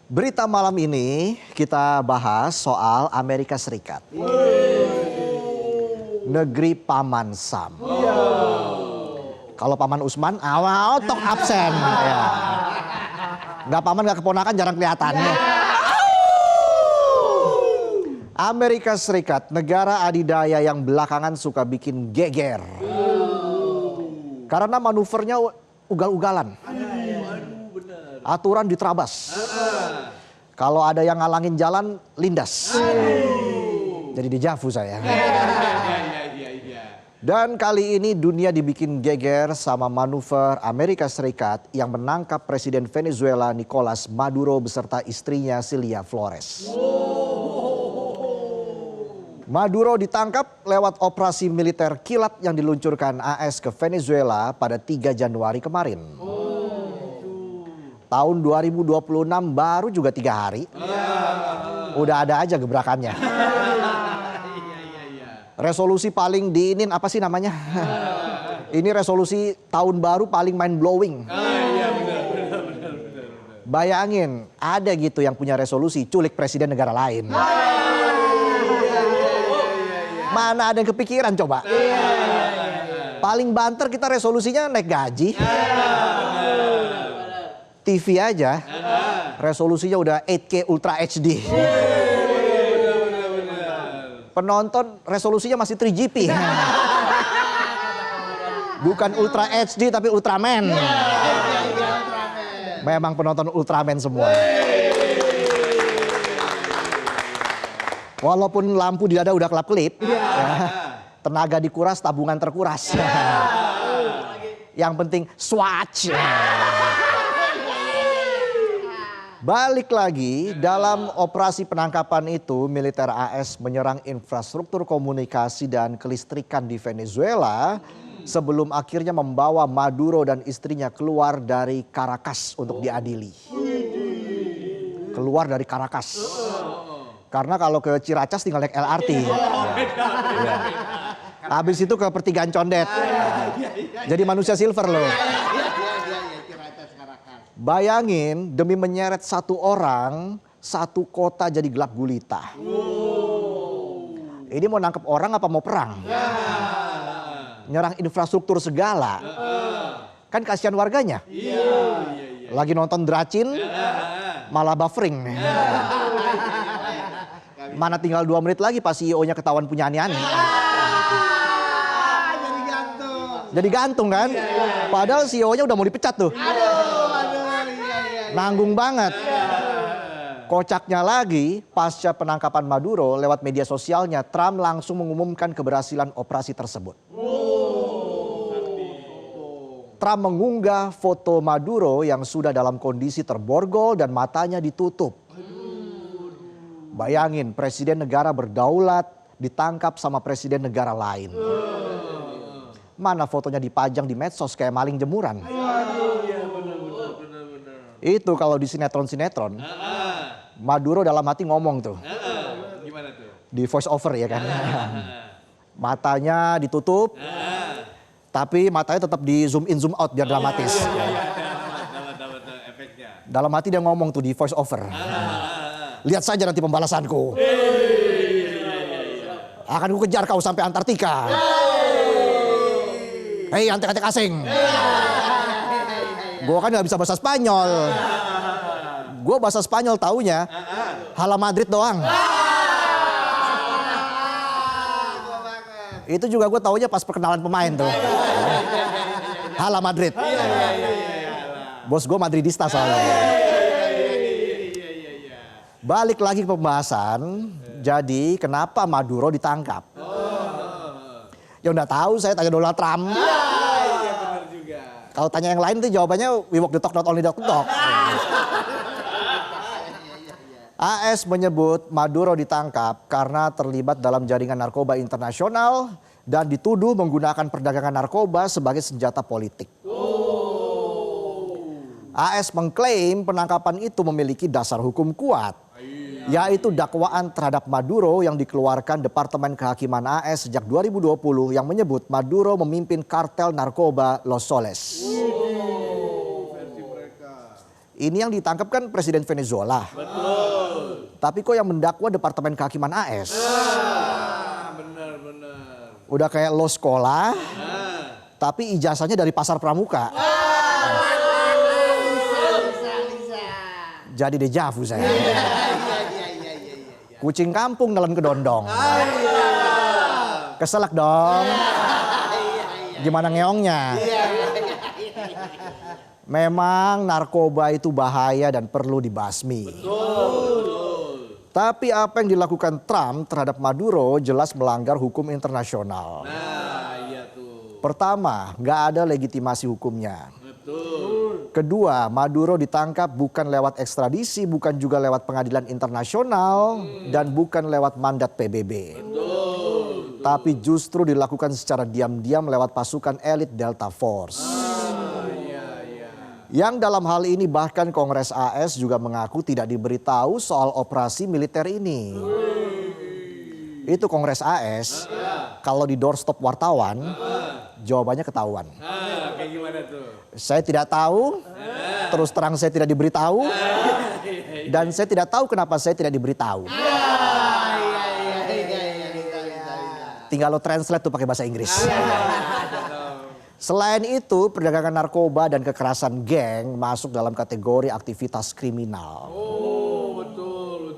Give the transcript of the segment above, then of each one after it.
Berita malam ini kita bahas soal Amerika Serikat. Negeri Paman Sam. Kalau Paman Usman, awal tok absen. Ya. Nggak paman, nggak keponakan, jarang kelihatan. Amerika Serikat, negara adidaya yang belakangan suka bikin geger. Karena manuvernya ugal-ugalan. Aturan diterabas. Kalau ada yang ngalangin jalan, lindas. Jadi dejavu saya. Dan kali ini dunia dibikin geger sama manuver Amerika Serikat yang menangkap Presiden Venezuela Nicolas Maduro beserta istrinya Cilia Flores. Maduro ditangkap lewat operasi militer kilat yang diluncurkan AS ke Venezuela pada 3 Januari kemarin. Tahun 2026 baru juga 3 hari. Udah ada aja gebrakannya. Resolusi paling diinin apa sih namanya? Ini resolusi tahun baru paling mind blowing. Bayangin ada gitu yang punya resolusi culik presiden negara lain. Mana ada yang kepikiran coba? Paling banter kita resolusinya naik gaji. TV aja resolusinya udah 8K Ultra HD. Penonton resolusinya masih 3GP. Bukan Ultra HD tapi Ultraman. Memang penonton Ultraman semua. Walaupun lampu di dada udah kelap-kelip, tenaga dikuras, tabungan terkuras. Yang penting swatch. Balik lagi, dalam operasi penangkapan itu, militer AS menyerang infrastruktur komunikasi dan kelistrikan di Venezuela sebelum akhirnya membawa Maduro dan istrinya keluar dari Caracas untuk diadili. Keluar dari Caracas. Karena kalau ke Ciracas tinggal naik LRT. Habis itu ke pertigaan Condet. Jadi manusia silver loh. Bayangin demi menyeret satu orang, satu kota jadi gelap gulita. Ini mau nangkep orang apa mau perang? Nyerang infrastruktur segala. Kan kasihan warganya. Lagi nonton Dracin malah buffering. Mana tinggal 2 menit lagi pas CEO-nya ketahuan punya aneh-aneh. Jadi gantung kan? Padahal CEO-nya udah mau dipecat tuh. Nanggung banget. Kocaknya lagi, pasca penangkapan Maduro lewat media sosialnya, Trump langsung mengumumkan keberhasilan operasi tersebut. Trump mengunggah foto Maduro yang sudah dalam kondisi terborgol dan matanya ditutup. Bayangin, presiden negara berdaulat ditangkap sama presiden negara lain. Mana fotonya dipajang di medsos kayak maling jemuran. Itu kalau di sinetron-sinetron, Maduro dalam hati ngomong tuh. Gimana tuh? Di voice over ya kan. Matanya ditutup, tapi matanya tetap di zoom in zoom out biar dramatis. Dalam hati dia ngomong tuh di voice over. Lihat saja nanti pembalasanku. Akan ku kejar kau sampai Antartika. Hei antek-antek asing. Gue kan gak bisa bahasa Spanyol. Gue bahasa Spanyol taunya Hala Madrid doang. Itu juga gue taunya pas perkenalan pemain tuh. Hala Madrid. Bos gue Madridista soalnya. Balik lagi ke pembahasan. Jadi kenapa Maduro ditangkap? Ya udah tahu, saya tanya Donald Trump. Kalau tanya yang lain tuh jawabannya we walk the talk, not only the talk. AS menyebut Maduro ditangkap karena terlibat dalam jaringan narkoba internasional dan dituduh menggunakan perdagangan narkoba sebagai senjata politik. AS mengklaim penangkapan itu memiliki dasar hukum kuat, yaitu dakwaan terhadap Maduro yang dikeluarkan Departemen Kehakiman AS sejak 2020 yang menyebut Maduro memimpin kartel narkoba Los Soles. Ini yang ditangkap kan Presiden Venezuela. Betul. Tapi kok yang mendakwa Departemen Kehakiman AS? Benar. Udah kayak lo sekolah, tapi ijazahnya dari Pasar Pramuka. Jadi dejavu saya. Kucing kampung nelen kedondong. Keselak dong. Gimana ngeongnya? Memang narkoba itu bahaya dan perlu dibasmi. Tapi apa yang dilakukan Trump terhadap Maduro jelas melanggar hukum internasional. Iya tuh. Pertama, nggak ada legitimasi hukumnya. Betul. Kedua, Maduro ditangkap bukan lewat ekstradisi, bukan juga lewat pengadilan internasional, dan bukan lewat mandat PBB. Tapi justru dilakukan secara diam-diam lewat pasukan elit Delta Force. Yang dalam hal ini bahkan Kongres AS juga mengaku tidak diberitahu soal operasi militer ini. Itu Kongres AS, kalau di doorstop wartawan, jawabannya ketahuan. Kayak gimana tuh? Saya tidak tahu, terus terang saya tidak diberitahu, dan saya tidak tahu kenapa saya tidak diberitahu. Tinggal lo translate tuh pakai bahasa Inggris. Selain itu, perdagangan narkoba dan kekerasan geng masuk dalam kategori aktivitas kriminal. Betul.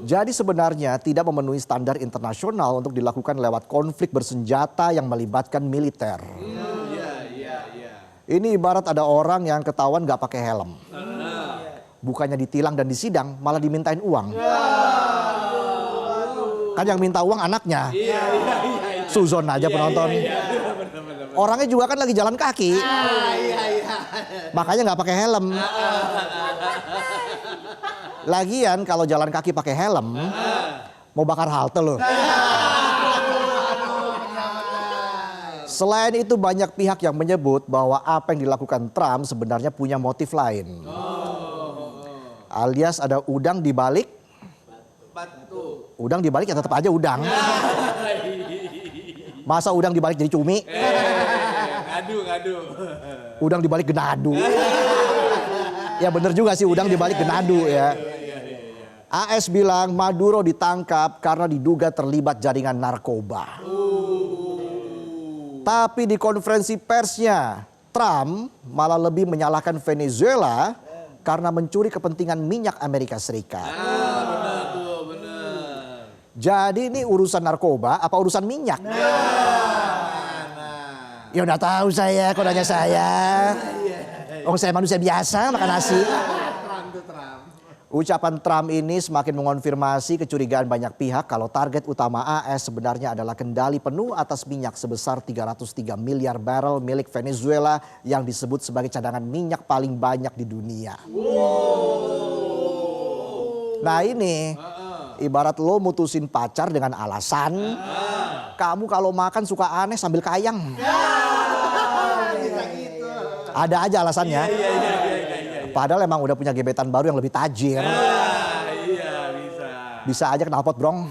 Jadi sebenarnya tidak memenuhi standar internasional untuk dilakukan lewat konflik bersenjata yang melibatkan militer. Ini ibarat ada orang yang ketahuan gak pakai helm. Bukannya ditilang dan disidang, malah dimintain uang. Kan yang minta uang anaknya. Suzon aja penonton. Orangnya juga kan lagi jalan kaki. Makanya nggak pakai helm. Lagian kalau jalan kaki pakai helm, mau bakar halte loh. Selain itu banyak pihak yang menyebut bahwa apa yang dilakukan Trump sebenarnya punya motif lain. Alias ada udang di balik. Udang di balik ya tetap aja udang. Masa udang dibalik jadi cumi? Ngadu. Udang dibalik genadu. Ya bener juga sih udang dibalik genadu ya. AS bilang Maduro ditangkap karena diduga terlibat jaringan narkoba. Tapi di konferensi persnya, Trump malah lebih menyalahkan Venezuela karena mencuri kepentingan minyak Amerika Serikat. Jadi ini urusan narkoba apa urusan minyak? Ya udah tahu saya, kok nanya saya. Oh saya manusia biasa makan nasi. Ucapan Trump ini semakin mengonfirmasi kecurigaan banyak pihak kalau target utama AS sebenarnya adalah kendali penuh atas minyak sebesar 303 miliar barrel milik Venezuela yang disebut sebagai cadangan minyak paling banyak di dunia. Nah ini ibarat lo mutusin pacar dengan alasan kamu kalau makan suka aneh sambil kayang. Ada aja alasannya. Padahal emang udah punya gebetan baru yang lebih tajir. Bisa aja knalpot brong.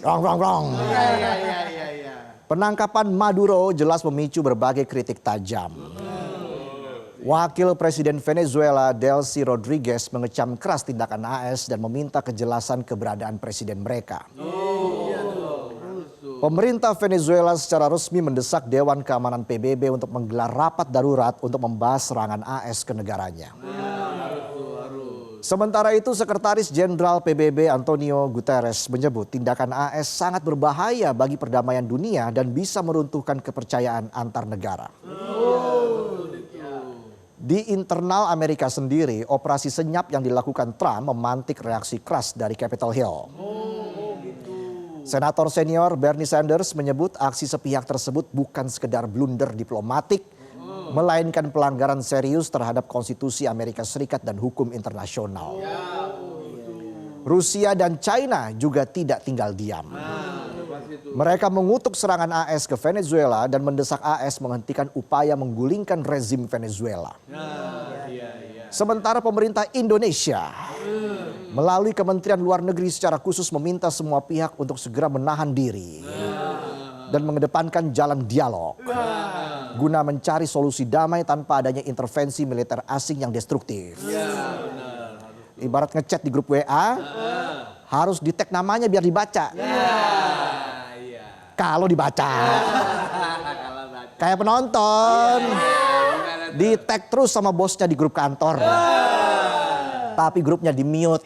Brong. Penangkapan Maduro jelas memicu berbagai kritik tajam. Wakil Presiden Venezuela Delcy Rodriguez mengecam keras tindakan AS dan meminta kejelasan keberadaan presiden mereka. Pemerintah Venezuela secara resmi mendesak Dewan Keamanan PBB untuk menggelar rapat darurat untuk membahas serangan AS ke negaranya. Sementara itu Sekretaris Jenderal PBB Antonio Guterres menyebut tindakan AS sangat berbahaya bagi perdamaian dunia dan bisa meruntuhkan kepercayaan antar negara. Di internal Amerika sendiri, operasi senyap yang dilakukan Trump memantik reaksi keras dari Capitol Hill. Senator senior Bernie Sanders menyebut aksi sepihak tersebut bukan sekedar blunder diplomatik, melainkan pelanggaran serius terhadap konstitusi Amerika Serikat dan hukum internasional. Rusia dan China juga tidak tinggal diam. Mereka mengutuk serangan AS ke Venezuela dan mendesak AS menghentikan upaya menggulingkan rezim Venezuela. Sementara pemerintah Indonesia melalui Kementerian Luar Negeri secara khusus meminta semua pihak untuk segera menahan diri. dan mengedepankan jalan dialog guna mencari solusi damai tanpa adanya intervensi militer asing yang destruktif. Ibarat ngechat di grup WA, harus di-tag namanya biar dibaca. Kalau dibaca. Kayak penonton. Di-tag terus sama bosnya di grup kantor. Tapi grupnya di-mute.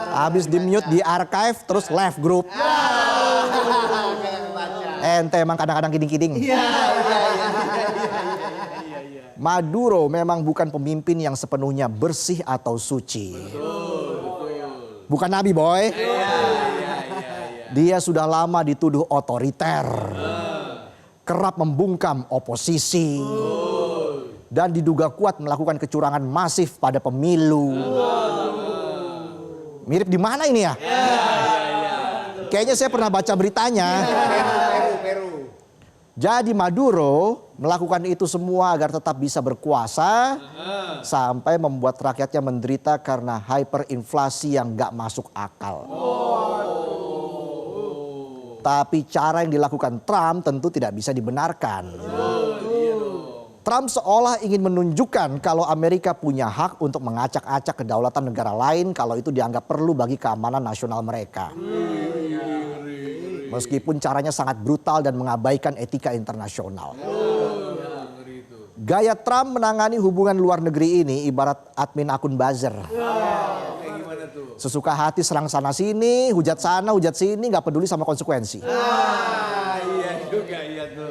Habis di-mute, di-archive, terus left group. Ente emang kadang-kadang kiding-kiding. Maduro memang bukan pemimpin yang sepenuhnya bersih atau suci. Bukan nabi, boy. Dia sudah lama dituduh otoriter. Kerap membungkam oposisi. Dan diduga kuat melakukan kecurangan masif pada pemilu. Mirip di mana ini ya? Kayaknya saya pernah baca beritanya. Jadi Maduro melakukan itu semua agar tetap bisa berkuasa sampai membuat rakyatnya menderita karena hyperinflasi yang gak masuk akal. Tapi cara yang dilakukan Trump tentu tidak bisa dibenarkan. Trump seolah ingin menunjukkan kalau Amerika punya hak untuk mengacak-acak kedaulatan negara lain kalau itu dianggap perlu bagi keamanan nasional mereka. Meskipun caranya sangat brutal dan mengabaikan etika internasional. Gaya Trump menangani hubungan luar negeri ini ibarat admin akun buzzer. Sesuka hati serang sana sini, hujat sini, gak peduli sama konsekuensi.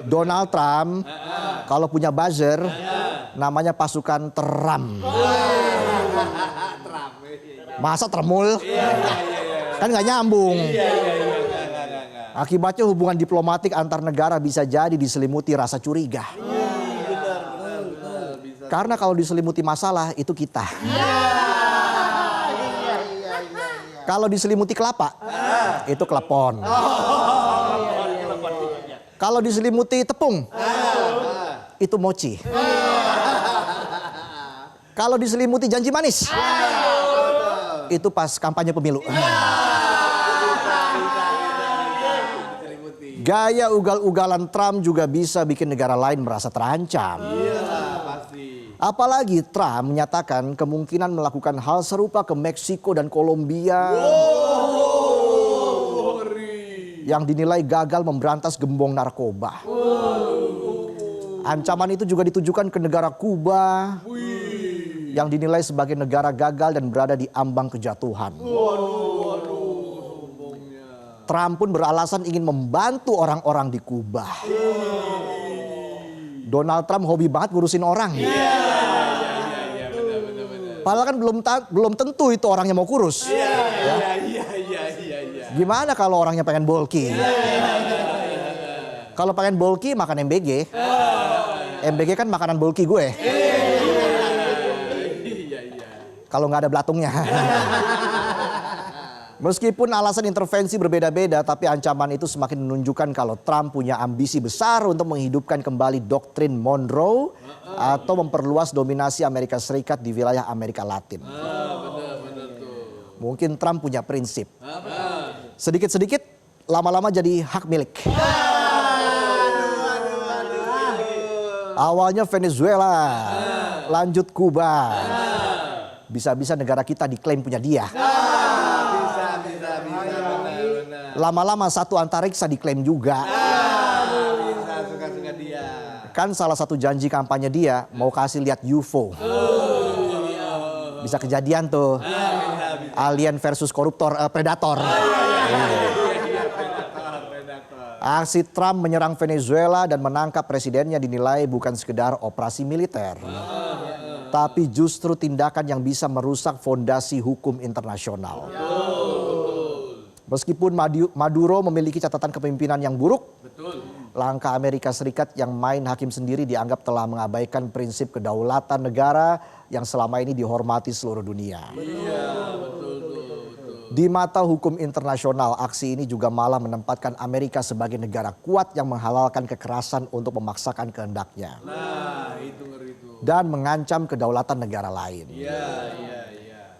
Donald Trump kalau punya buzzer namanya pasukan Trump. Masa tremul? Kan gak nyambung. Akibatnya hubungan diplomatik antar negara bisa jadi diselimuti rasa curiga. Karena kalau diselimuti masalah itu kita. Kalau diselimuti kelapa itu klepon. Kalau diselimuti tepung itu mochi. Kalau diselimuti janji manis itu pas kampanye pemilu. Gaya ugal-ugalan Trump juga bisa bikin negara lain merasa terancam. Apalagi Trump menyatakan kemungkinan melakukan hal serupa ke Meksiko dan Kolombia. Yang dinilai gagal memberantas gembong narkoba. Ancaman itu juga ditujukan ke negara Kuba. Yang dinilai sebagai negara gagal dan berada di ambang kejatuhan. Trump pun beralasan ingin membantu orang-orang di Kuba. Donald Trump hobi banget ngurusin orang. Padahal kan belum tentu itu orangnya mau kurus. Gimana kalau orangnya pengen bulky? Kalau pengen bulky makan MBG. MBG kan makanan bulky gue. Kalau nggak ada belatungnya. Meskipun alasan intervensi berbeda-beda, tapi ancaman itu semakin menunjukkan kalau Trump punya ambisi besar untuk menghidupkan kembali doktrin Monroe atau memperluas dominasi Amerika Serikat di wilayah Amerika Latin. Mungkin Trump punya prinsip. Sedikit-sedikit lama-lama jadi hak milik. Awalnya Venezuela, lanjut Kuba. Bisa-bisa negara kita diklaim punya dia. Lama-lama satu antariksa diklaim juga. Kan salah satu janji kampanye dia mau kasih lihat UFO. Bisa kejadian tuh. Alien versus koruptor, predator. Aksi Trump menyerang Venezuela dan menangkap presidennya dinilai bukan sekedar operasi militer. Tapi justru tindakan yang bisa merusak fondasi hukum internasional. Meskipun Maduro memiliki catatan kepemimpinan yang buruk, langkah Amerika Serikat yang main hakim sendiri dianggap telah mengabaikan prinsip kedaulatan negara yang selama ini dihormati seluruh dunia. Di mata hukum internasional, aksi ini juga malah menempatkan Amerika sebagai negara kuat yang menghalalkan kekerasan untuk memaksakan kehendaknya. Dan mengancam kedaulatan negara lain.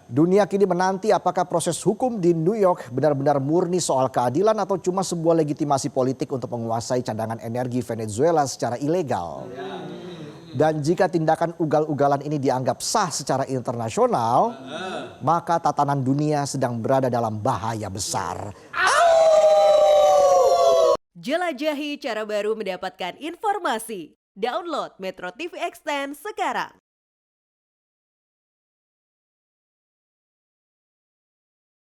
Dunia kini menanti apakah proses hukum di New York benar-benar murni soal keadilan atau cuma sebuah legitimasi politik untuk menguasai cadangan energi Venezuela secara ilegal. Dan jika tindakan ugal-ugalan ini dianggap sah secara internasional, maka tatanan dunia sedang berada dalam bahaya besar. Jelajahi cara baru mendapatkan informasi. Download Metro TV Extend sekarang.